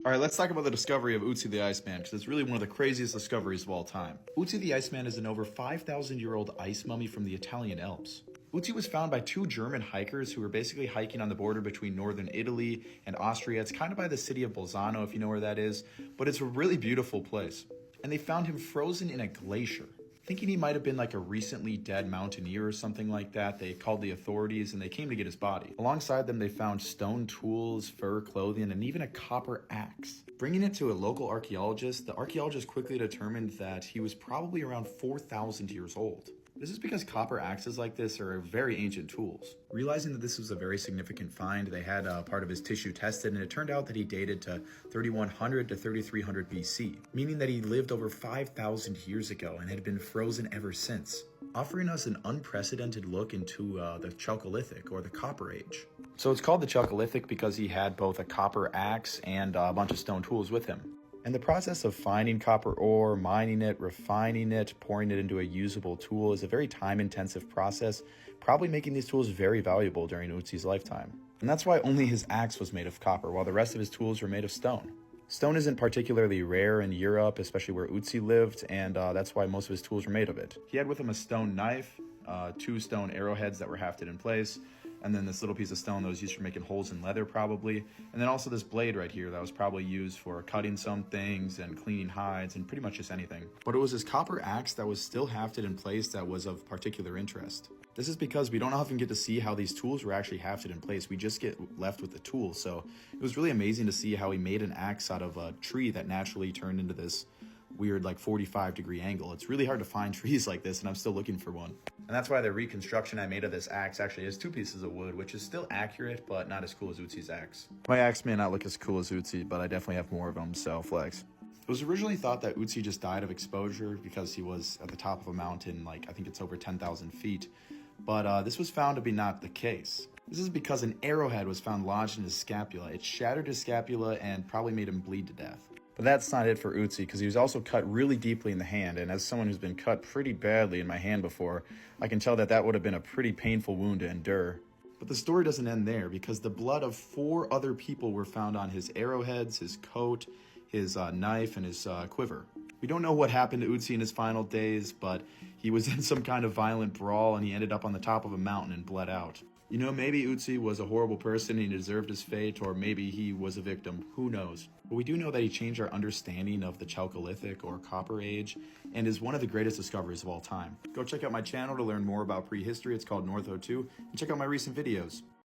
All right, let's talk about the discovery of Otzi the Iceman, because it's really one of the craziest discoveries of all time. Otzi the Iceman is an over 5,000-year-old ice mummy from the Italian Alps. Otzi was found by two German hikers who were basically hiking on the border between northern Italy and Austria. It's kind of by the city of Bolzano, if you know where that is, but it's a really beautiful place. And they found him frozen in a glacier. Thinking he might have been like a recently dead mountaineer or something like that, they called the authorities and they came to get his body. Alongside them, they found stone tools, fur clothing, and even a copper axe. Bringing it to a local archaeologist, the archaeologist quickly determined that he was probably around 4,000 years old. This is because copper axes like this are very ancient tools. Realizing that this was a very significant find, they had part of his tissue tested, and it turned out that he dated to 3100 to 3300 BC, meaning that he lived over 5,000 years ago and had been frozen ever since, offering us an unprecedented look into the Chalcolithic, or the Copper Age. So it's called the Chalcolithic because he had both a copper axe and a bunch of stone tools with him. And the process of finding copper ore, mining it, refining it, pouring it into a usable tool is a very time-intensive process, probably making these tools very valuable during Otzi's lifetime. And that's why only his axe was made of copper, while the rest of his tools were made of stone. Stone isn't particularly rare in Europe, especially where Otzi lived, and that's why most of his tools were made of it. He had with him a stone knife, two stone arrowheads that were hafted in place, and then this little piece of stone that was used for making holes in leather probably, and then also this blade right here that was probably used for cutting some things and cleaning hides and pretty much just anything. But it was his copper axe that was still hafted in place that was of particular interest. This is because we don't often get to see how these tools were actually hafted in place. We just get left with the tools. So it was really amazing to see how he made an axe out of a tree that naturally turned into this weird like 45-degree angle. It's really hard to find trees like this, and I'm still looking for one. And that's why the reconstruction I made of this axe actually is two pieces of wood, which is still accurate, but not as cool as Otzi's axe. My axe may not look as cool as Otzi, but I definitely have more of them, so flex. It was originally thought that Otzi just died of exposure because he was at the top of a mountain, like I think it's over 10,000 feet. But this was found to be not the case. This is because an arrowhead was found lodged in his scapula. It shattered his scapula and probably made him bleed to death. But that's not it for Otzi, because he was also cut really deeply in the hand, and as someone who's been cut pretty badly in my hand before, I can tell that that would have been a pretty painful wound to endure. But the story doesn't end there, because the blood of 4 other people were found on his arrowheads, his coat, his knife, and his quiver. We don't know what happened to Otzi in his final days, but he was in some kind of violent brawl, and he ended up on the top of a mountain and bled out. You know, maybe Otzi was a horrible person and he deserved his fate, or maybe he was a victim, who knows. But we do know that he changed our understanding of the Chalcolithic, or Copper Age, and is one of the greatest discoveries of all time. Go check out my channel to learn more about prehistory. It's called North02, and check out my recent videos.